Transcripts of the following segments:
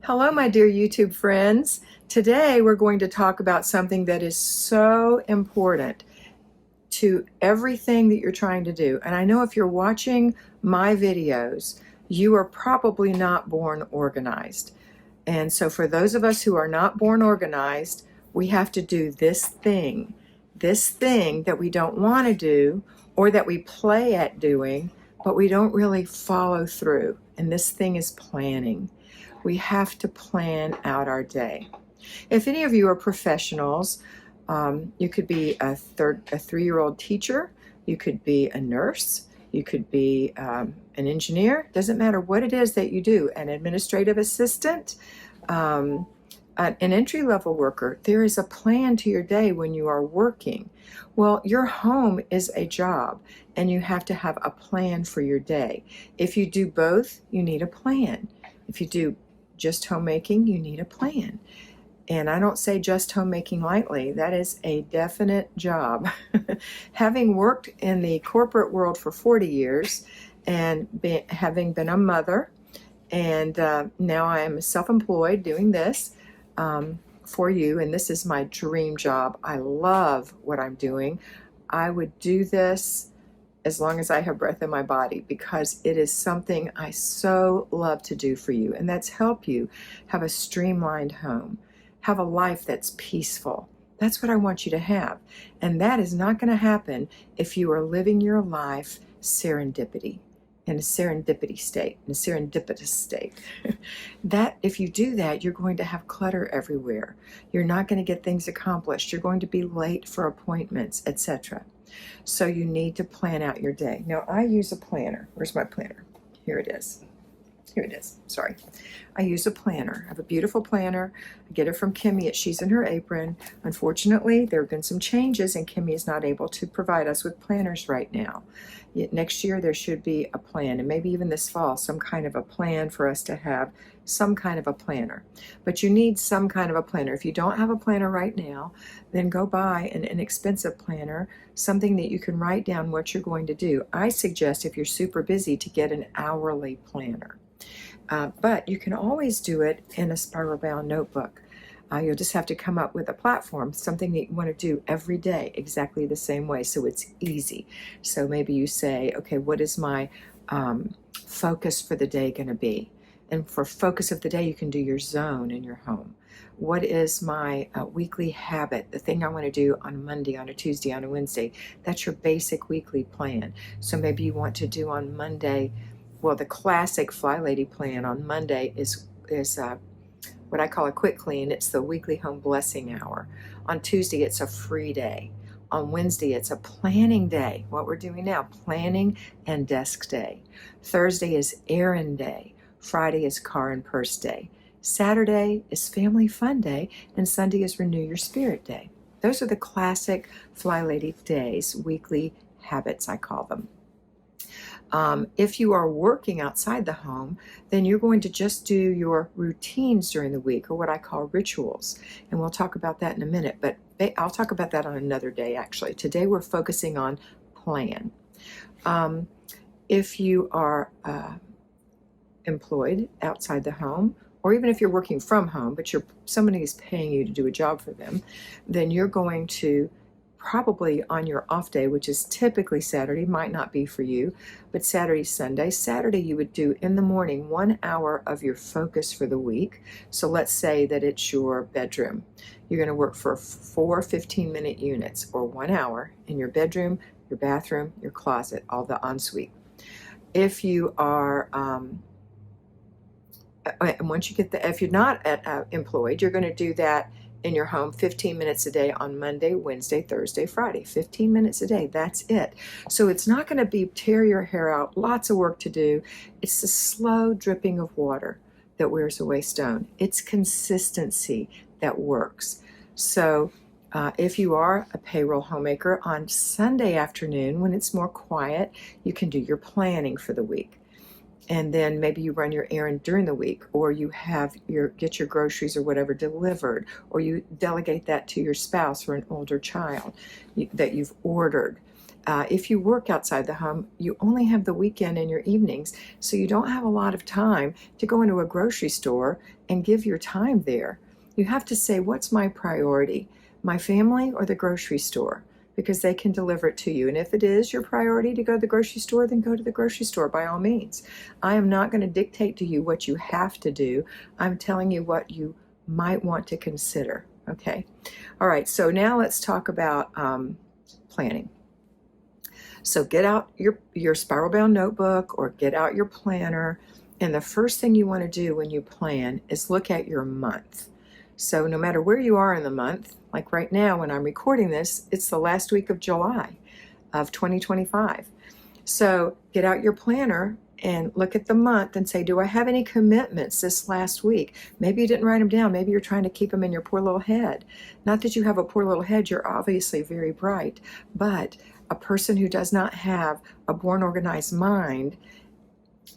Hello, my dear YouTube friends. Today we're going to talk about something that is so important to everything that you're trying to do. And I know if you're watching my videos, you are probably not born organized. And so for those of us who are not born organized, we have to do this thing that we don't want to do or that we play at doing, but we don't really follow through. And this thing is planning. We have to plan out our day. If any of you are professionals, you could be a 3-year-old teacher, you could be a nurse, you could be an engineer. Doesn't matter what it is that you do, an administrative assistant, an entry-level worker. There is a plan to your day when you are working. Well, your home is a job, and you have to have a plan for your day. If you do both, you need a plan. If you do just homemaking, you need a plan. And I don't say just homemaking lightly. That is a definite job. Having worked in the corporate world for 40 years and having been a mother, and now I am self-employed doing this for you, and this is my dream job. I love what I'm doing. I would do this as long as I have breath in my body, because it is something I so love to do for you, and that's help you have a streamlined home, have a life that's peaceful. That's what I want you to have, and that is not going to happen if you are living your life serendipity, in a serendipity state, in a serendipitous state. That if you do that, you're going to have clutter everywhere. You're not going to get things accomplished. You're going to be late for appointments, etc. So you need to plan out your day. Now, I use a planner. Where's my planner? Here it is. Here it is. Sorry. I use a planner. I have a beautiful planner. I get it from Kimmy at She's in Her Apron. Unfortunately, there have been some changes, and Kimmy is not able to provide us with planners right now. Yet next year, there should be a plan, and maybe even this fall, some kind of a plan for us to have some kind of a planner. But you need some kind of a planner. If you don't have a planner right now, then go buy an inexpensive planner, something that you can write down what you're going to do. I suggest, if you're super busy, to get an hourly planner. But you can always do it in a spiral bound notebook. You'll just have to come up with a platform, something that you want to do every day exactly the same way, so it's easy. So maybe you say, okay, what is my focus for the day going to be? And for focus of the day, you can do your zone in your home. What is my weekly habit, the thing I want to do on Monday, on a Tuesday, on a Wednesday? That's your basic weekly plan. So maybe you want to do on Monday, well, the classic FlyLady plan on Monday is what I call a quick clean. It's the weekly home blessing hour. On Tuesday, it's a free day. On Wednesday, it's a planning day. What we're doing now, planning and desk day. Thursday is errand day. Friday is car and purse day. Saturday is family fun day. And Sunday is renew your spirit day. Those are the classic FlyLady days, weekly habits, I call them. If you are working outside the home, then you're going to just do your routines during the week, or what I call rituals. And we'll talk about that in a minute, but I'll talk about that on another day, actually. Today we're focusing on plan. If you are employed outside the home, or even if you're working from home, but somebody is paying you to do a job for them, then you're going to probably on your off day, which is typically Saturday, might not be for you, but Saturday, Sunday. Saturday, you would do in the morning 1 hour of your focus for the week. So let's say that it's your bedroom. You're going to work for 4 15-minute units, or 1 hour in your bedroom, your bathroom, your closet, all the ensuite. If you are and once you get if you're not employed, you're going to do that in your home 15 minutes a day on Monday, Wednesday, Thursday, Friday. 15 minutes a day, that's it. So it's not going to be tear your hair out, lots of work to do. It's the slow dripping of water that wears away stone. It's consistency that works. So if you are a payroll homemaker, on Sunday afternoon, when it's more quiet, you can do your planning for the week. And then maybe you run your errand during the week, or you get your groceries or whatever delivered, or you delegate that to your spouse or an older child that you've ordered. if you work outside the home, you only have the weekend and your evenings, so you don't have a lot of time to go into a grocery store and give your time there. You have to say, what's my priority? My family or the grocery store? Because they can deliver it to you. And if it is your priority to go to the grocery store, then go to the grocery store by all means. I am not going to dictate to you what you have to do. I'm telling you what you might want to consider. Okay. All right. So now let's talk about planning. So get out your spiral bound notebook or get out your planner. And the first thing you want to do when you plan is look at your month. So no matter where you are in the month, like right now when I'm recording this, it's the last week of July of 2025. So get out your planner and look at the month and say, do I have any commitments this last week? Maybe you didn't write them down. Maybe you're trying to keep them in your poor little head. Not that you have a poor little head, you're obviously very bright, but a person who does not have a born organized mind,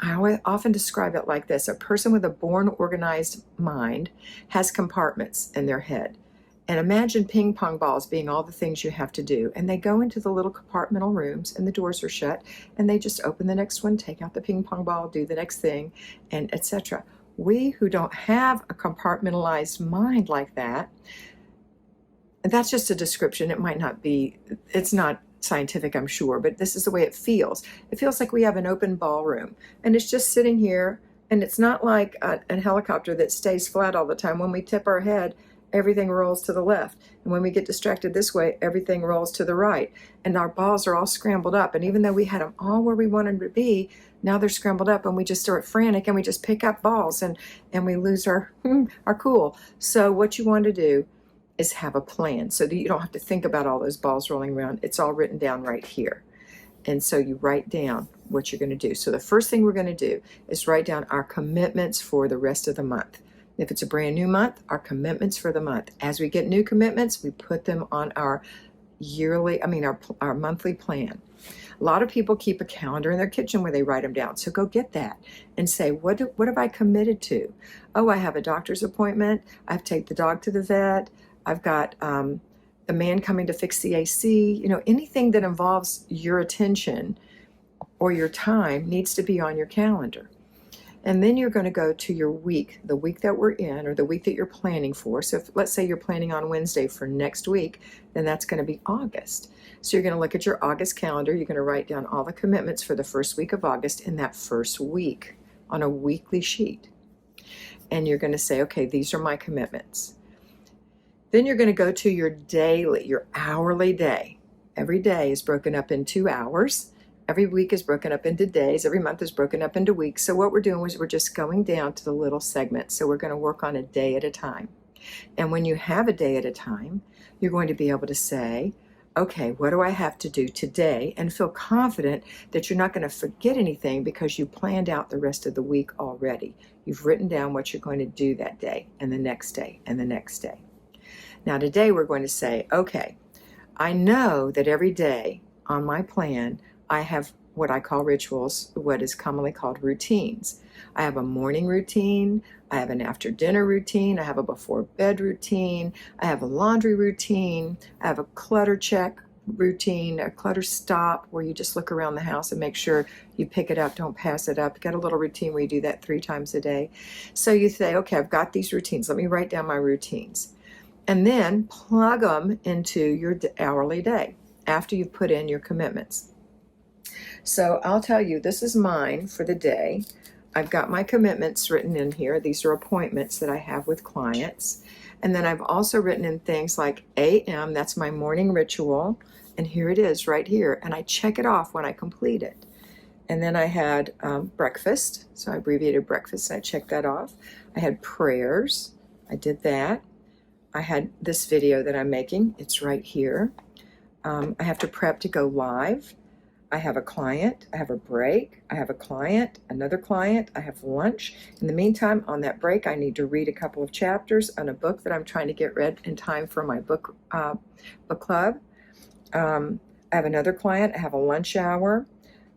I often describe it like this. A person with a born organized mind has compartments in their head. And imagine ping pong balls being all the things you have to do. And they go into the little compartmental rooms and the doors are shut and they just open the next one, take out the ping pong ball, do the next thing, and etc. We who don't have a compartmentalized mind like that, and that's just a description. It might not be, it's not scientific, I'm sure, but this is the way it feels. It feels like we have an open ballroom and it's just sitting here, and it's not like a helicopter that stays flat all the time. When we tip our head, everything rolls to the left. And when we get distracted this way, everything rolls to the right. And our balls are all scrambled up. And even though we had them all where we wanted them to be, now they're scrambled up and we just start frantic and we just pick up balls and we lose our cool. So what you want to do is have a plan so that you don't have to think about all those balls rolling around. It's all written down right here. And so you write down what you're going to do. So the first thing we're going to do is write down our commitments for the rest of the month. If it's a brand new month, our commitments for the month. As we get new commitments, we put them on our our monthly plan. A lot of people keep a calendar in their kitchen where they write them down. So go get that and say, what have I committed to? Oh, I have a doctor's appointment. I have to take the dog to the vet. I've got a man coming to fix the AC. You know, anything that involves your attention or your time needs to be on your calendar. And then you're going to go to your week, the week that we're in, or the week that you're planning for. So if, let's say you're planning on Wednesday for next week, then that's going to be August. So you're going to look at your August calendar. You're going to write down all the commitments for the first week of August in that first week on a weekly sheet. And you're going to say, okay, these are my commitments. Then you're going to go to your daily, your hourly day. Every day is broken up in 2 hours. Every week is broken up into days. Every month is broken up into weeks. So what we're doing is we're just going down to the little segments. So we're going to work on a day at a time. And when you have a day at a time, you're going to be able to say, okay, what do I have to do today? And feel confident that you're not going to forget anything because you planned out the rest of the week already. You've written down what you're going to do that day and the next day and the next day. Now today we're going to say, okay, I know that every day on my plan, I have what I call rituals, what is commonly called routines. I have a morning routine, I have an after dinner routine, I have a before bed routine, I have a laundry routine, I have a clutter check routine, a clutter stop where you just look around the house and make sure you pick it up, don't pass it up. You got a little routine where you do that 3 times a day. So you say, okay, I've got these routines. Let me write down my routines. And then plug them into your hourly day after you've put in your commitments. So I'll tell you, this is mine for the day. I've got my commitments written in here. These are appointments that I have with clients. And then I've also written in things like AM, that's my morning ritual. And here it is right here. And I check it off when I complete it. And then I had breakfast. So I abbreviated breakfast and I checked that off. I had prayers. I did that. I had this video that I'm making. It's right here. I have to prep to go live. I have a client, I have a break, I have a client, another client, I have lunch. In the meantime, on that break, I need to read a couple of chapters on a book that I'm trying to get read in time for my book club. I have another client, I have a lunch hour.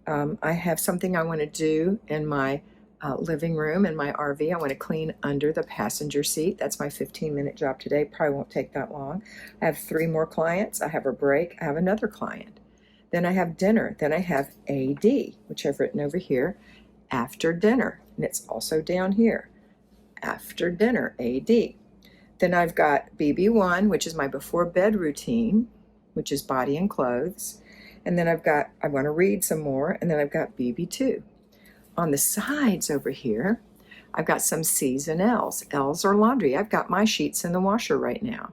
I have something I want to do in my living room in my RV. I want to clean under the passenger seat. That's my 15-minute job today. Probably won't take that long. I have 3 more clients. I have a break. I have another client. Then I have dinner. Then I have AD, which I've written over here, after dinner. And it's also down here, after dinner, AD. Then I've got BB1, which is my before bed routine, which is body and clothes. And then I want to read some more. And then I've got BB2. On the sides over here, I've got some C's and L's. L's are laundry. I've got my sheets in the washer right now.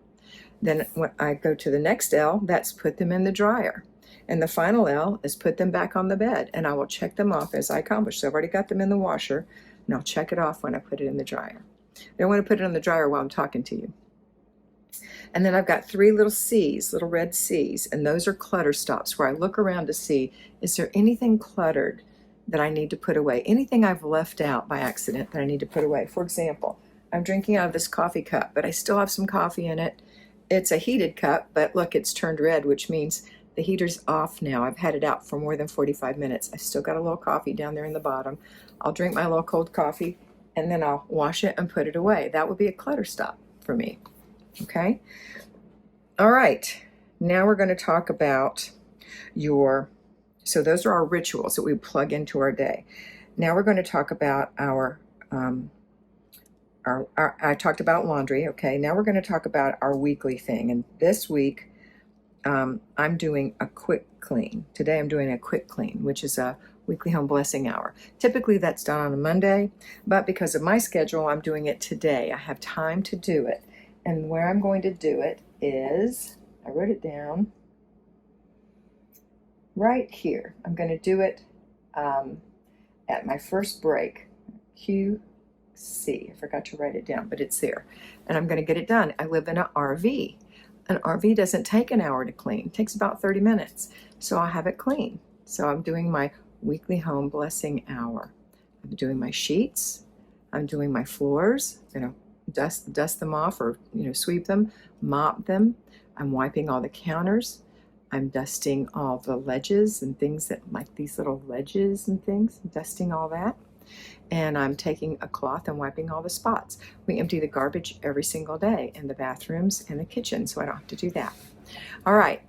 Then when I go to the next L, that's put them in the dryer. And the final L is put them back on the bed. And I will check them off as I accomplish. So I've already got them in the washer, and I'll check it off when I put it in the dryer. I don't want to put it in the dryer while I'm talking to you. And then I've got 3 little C's, little red C's, and those are clutter stops where I look around to see, is there anything cluttered that I need to put away? Anything I've left out by accident that I need to put away? For example, I'm drinking out of this coffee cup, but I still have some coffee in it. It's a heated cup, but look, it's turned red, which means the heater's off now. I've had it out for more than 45 minutes. I've still got a little coffee down there in the bottom. I'll drink my little cold coffee, and then I'll wash it and put it away. That would be a clutter stop for me. Okay? All right. Now we're going to talk about so those are our rituals that we plug into our day. Now we're going to talk about I talked about laundry. Okay. Now we're going to talk about our weekly thing. And this week, I'm doing a quick clean. Today I'm doing a quick clean, which is a weekly home blessing hour. Typically that's done on a Monday, but because of my schedule, I'm doing it today. I have time to do it. And where I'm going to do it is, I wrote it down right here. I'm going to do it at my first break, QC. I forgot to write it down, but it's there. And I'm going to get it done. I live in an RV. An RV doesn't take an hour to clean. It takes about 30 minutes. So I'll have it clean. So I'm doing my weekly home blessing hour. I'm doing my sheets. I'm doing my floors. Dust them off, or sweep them, mop them. I'm wiping all the counters. I'm dusting all the ledges and things that, like these little ledges and things, dusting all that. And I'm taking a cloth and wiping all the spots. We empty the garbage every single day in the bathrooms and the kitchen, so I don't have to do that. All right,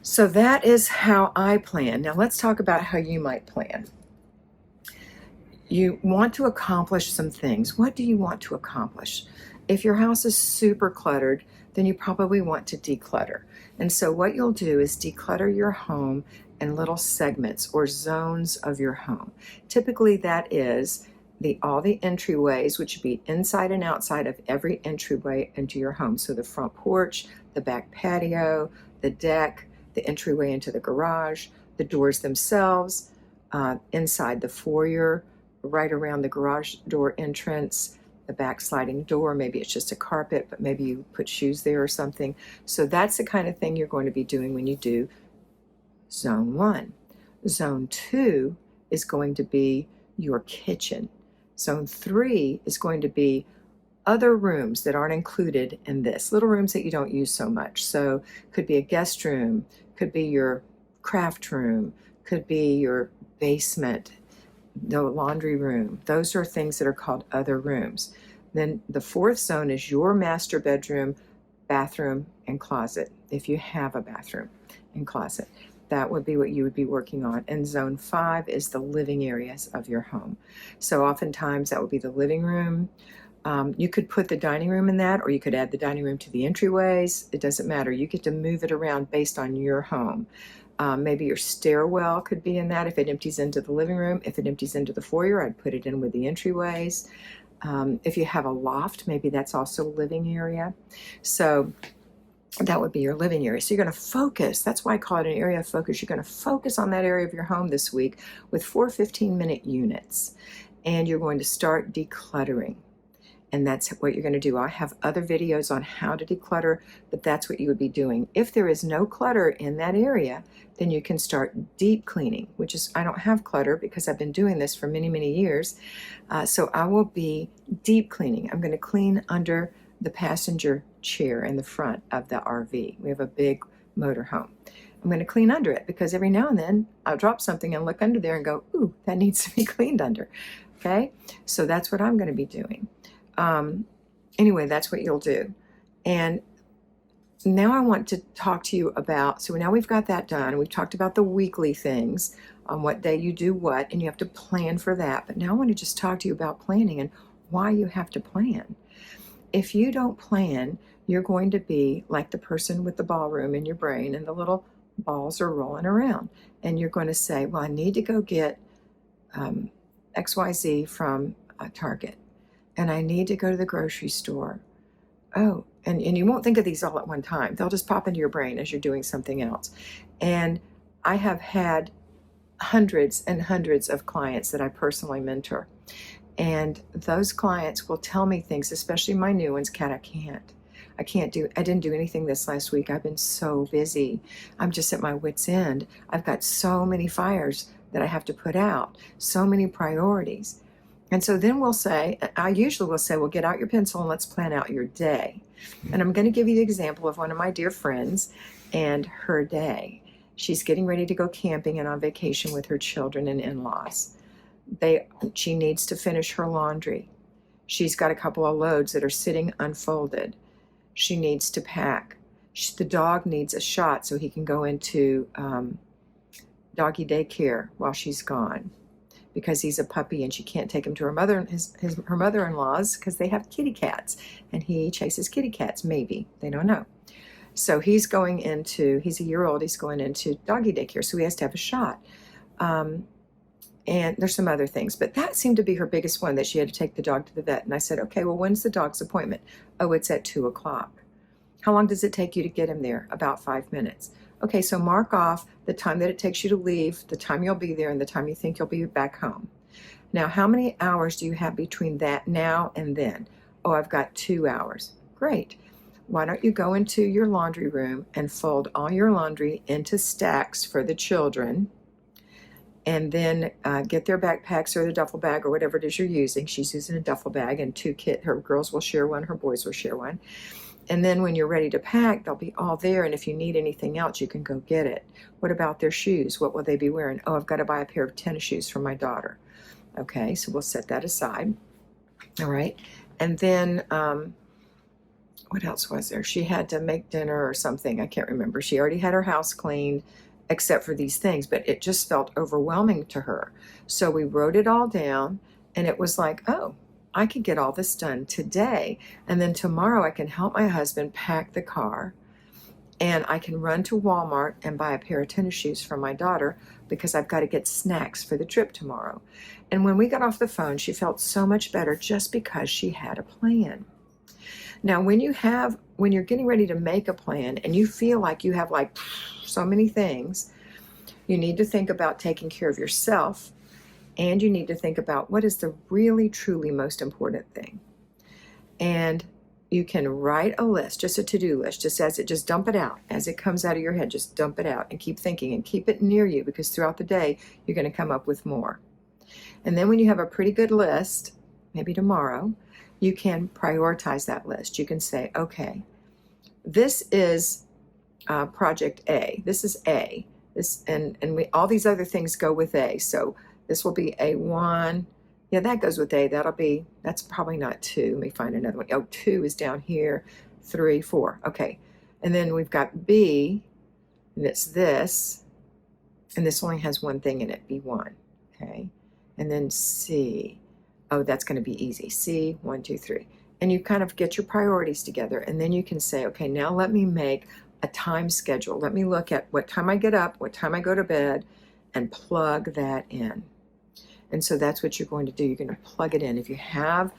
so that is how I plan. Now let's talk about how you might plan. You want to accomplish some things. What do you want to accomplish? If your house is super cluttered, then you probably want to declutter. And so what you'll do is declutter your home in little segments or zones of your home. Typically that is all the entryways, which would be inside and outside of every entryway into your home. So the front porch, the back patio, the deck, the entryway into the garage, the doors themselves, inside the foyer, right around the garage door entrance, the back sliding door. Maybe it's just a carpet, but maybe you put shoes there or something. So that's the kind of thing you're going to be doing when you do Zone 1. Zone 2 is going to be your kitchen. Zone 3 is going to be other rooms that aren't included in this, little rooms that you don't use so much. So could be a guest room, could be your craft room, could be your basement, the laundry room. Those are things that are called other rooms. Then the 4th zone is your master bedroom, bathroom, and closet. If you have a bathroom and closet, that would be what you would be working on. And zone 5 is the living areas of your home. So oftentimes that would be the living room. You could put the dining room in that, or you could add the dining room to the entryways. It doesn't matter. You get to move it around based on your home. Maybe your stairwell could be in that if it empties into the living room. If it empties into the foyer, I'd put it in with the entryways. If you have a loft, maybe that's also a living area. So that would be your living area. So you're going to focus. That's why I call it an area of focus. You're going to focus on that area of your home this week with 4 15-minute units. And you're going to start decluttering. And that's what you're going to do. I have other videos on how to declutter, but that's what you would be doing. If there is no clutter in that area, then you can start deep cleaning, which is, I don't have clutter because I've been doing this for many, many years. So I will be deep cleaning. I'm going to clean under the passenger chair in the front of the RV. We have a big motorhome. I'm going to clean under it because every now and then I'll drop something and look under there and go, ooh, that needs to be cleaned under. Okay, so that's what I'm going to be doing. Anyway, that's what you'll do. And Now I want to talk to you about, so now we've got that done. We've talked about the weekly things, on what day you do what, and you have to plan for that. But now I want to just talk to you about planning and why you have to plan. If you don't plan, you're going to be like the person with the ballroom in your brain and the little balls are rolling around. And you're going to say, well, I need to go get XYZ from Target. And I need to go to the grocery store. Oh, and you won't think of these all at one time. They'll just pop into your brain as you're doing something else. And I have had hundreds and hundreds of clients that I personally mentor. And those clients will tell me things, especially my new ones, Kat, I didn't do anything this last week. I've been so busy. I'm just at my wit's end. I've got so many fires that I have to put out, so many priorities. And so then I usually will say, well, get out your pencil and let's plan out your day. And I'm going to give you the example of one of my dear friends and her day. She's getting ready to go camping and on vacation with her children and in-laws. She needs to finish her laundry. She's got a couple of loads that are sitting unfolded. She needs to pack. The dog needs a shot so he can go into doggy daycare while she's gone, because he's a puppy and she can't take him to her mother-in-law's because they have kitty cats and he chases kitty cats, maybe, they don't know. So he's a year old, he's going into doggy daycare, so he has to have a shot. And there's some other things, but that seemed to be her biggest one, that she had to take the dog to the vet. And I said, okay, well, when's the dog's appointment? Oh, it's at 2:00. How long does it take you to get him there? About 5 minutes. Okay, so mark off the time that it takes you to leave, the time you'll be there, and the time you think you'll be back home. Now, how many hours do you have between that now and then? Oh, I've got 2 hours. Great. Why don't you go into your laundry room and fold all your laundry into stacks for the children, and then get their backpacks or the duffel bag or whatever it is you're using. She's using a duffel bag, and her girls will share one, her boys will share one. And then when you're ready to pack, they'll be all there. And if you need anything else, you can go get it. What about their shoes? What will they be wearing? Oh, I've got to buy a pair of tennis shoes for my daughter. Okay, so we'll set that aside. All right. And then what else was there? She had to make dinner or something. I can't remember. She already had her house cleaned, except for these things, but it just felt overwhelming to her. So we wrote it all down, and it was like, oh, I could get all this done today, and then tomorrow I can help my husband pack the car, and I can run to Walmart and buy a pair of tennis shoes for my daughter because I've got to get snacks for the trip tomorrow. And when we got off the phone, she felt so much better just because she had a plan. Now, when you're getting ready to make a plan and you feel like you have like so many things, you need to think about taking care of yourself, and you need to think about what is the really, truly most important thing. And you can write a list, just a to-do list, just dump it out. As it comes out of your head, just dump it out and keep thinking and keep it near you, because throughout the day, you're going to come up with more. And then when you have a pretty good list, maybe tomorrow, you can prioritize that list. You can say, okay, this is project A. This is A. All these other things go with A. So this will be A1. Yeah, that goes with A. That's probably not 2. Let me find another one. Oh, 2 is down here. 3, 4. Okay. And then we've got B, and it's this. And this only has one thing in it, B1. Okay. And then C. Oh, that's going to be easy. C, 1, 2, 3. And you kind of get your priorities together, and then you can say, okay, now let me make a time schedule. Let me look at what time I get up, what time I go to bed, and plug that in. And so that's what you're going to do. You're going to plug it in. If you have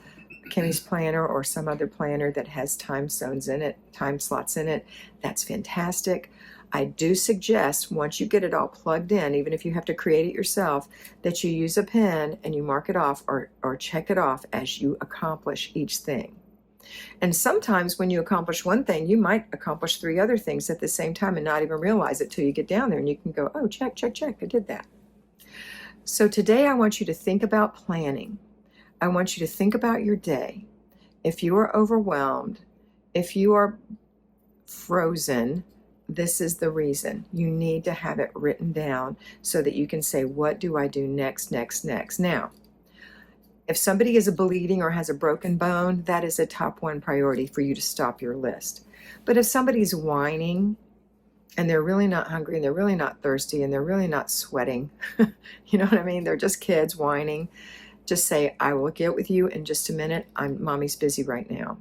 Kimmy's planner or some other planner that has time zones in it, time slots in it, that's fantastic. I do suggest, once you get it all plugged in, even if you have to create it yourself, that you use a pen and you mark it off or check it off as you accomplish each thing. And sometimes when you accomplish one thing, you might accomplish 3 other things at the same time and not even realize it till you get down there, and you can go, oh, check, check, check, I did that. So today I want you to think about planning. I want you to think about your day. If you are overwhelmed, if you are frozen, this is the reason. You need to have it written down so that you can say, what do I do next, next, next? Now, if somebody is bleeding or has a broken bone, that is a top 1 priority for you to stop your list. But if somebody's whining and they're really not hungry and they're really not thirsty and they're really not sweating, you know what I mean? They're just kids whining. Just say, I will get with you in just a minute. Mommy's busy right now.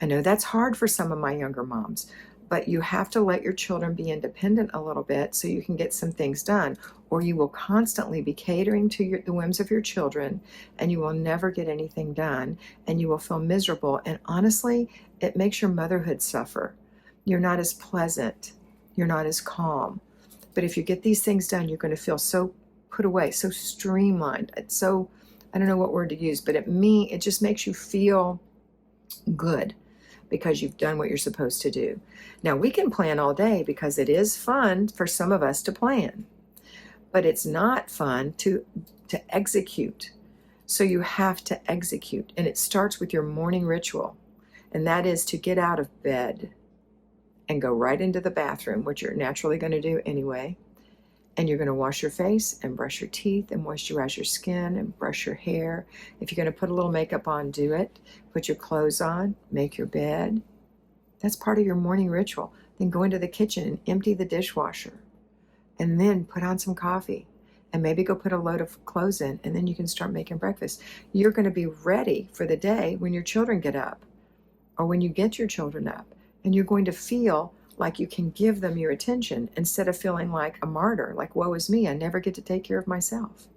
I know that's hard for some of my younger moms, but you have to let your children be independent a little bit so you can get some things done, or you will constantly be catering to the whims of your children, and you will never get anything done, and you will feel miserable. And honestly, it makes your motherhood suffer. You're not as pleasant. You're not as calm. But if you get these things done, you're going to feel so put away, so streamlined. It's so, I don't know what word to use, but it just makes you feel good because you've done what you're supposed to do. Now, we can plan all day because it is fun for some of us to plan, but it's not fun to execute. So you have to execute, and it starts with your morning ritual, and that is to get out of bed and go right into the bathroom, which you're naturally going to do anyway. And you're going to wash your face and brush your teeth and moisturize your skin and brush your hair. If you're going to put a little makeup on, do it. Put your clothes on, make your bed. That's part of your morning ritual. Then go into the kitchen and empty the dishwasher. And then put on some coffee. And maybe go put a load of clothes in, and then you can start making breakfast. You're going to be ready for the day when your children get up, or when you get your children up. And you're going to feel like you can give them your attention instead of feeling like a martyr, like, woe is me, I never get to take care of myself.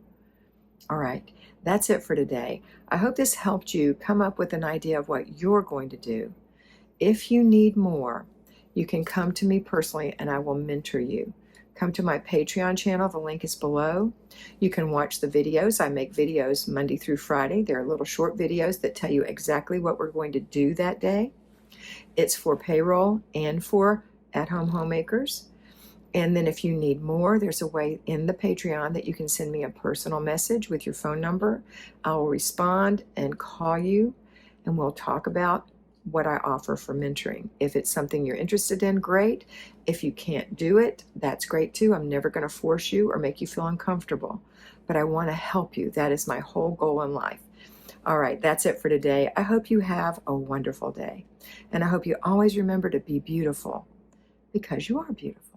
All right, that's it for today. I hope this helped you come up with an idea of what you're going to do. If you need more, you can come to me personally and I will mentor you. Come to my Patreon channel, the link is below. You can watch the videos. I make videos Monday through Friday. They're little short videos that tell you exactly what we're going to do that day. It's for payroll and for at-home homemakers. And then if you need more, there's a way in the Patreon that you can send me a personal message with your phone number. I will respond and call you, and we'll talk about what I offer for mentoring. If it's something you're interested in, great. If you can't do it, that's great too. I'm never going to force you or make you feel uncomfortable, but I want to help you. That is my whole goal in life. All right, that's it for today. I hope you have a wonderful day. And I hope you always remember to be beautiful, because you are beautiful.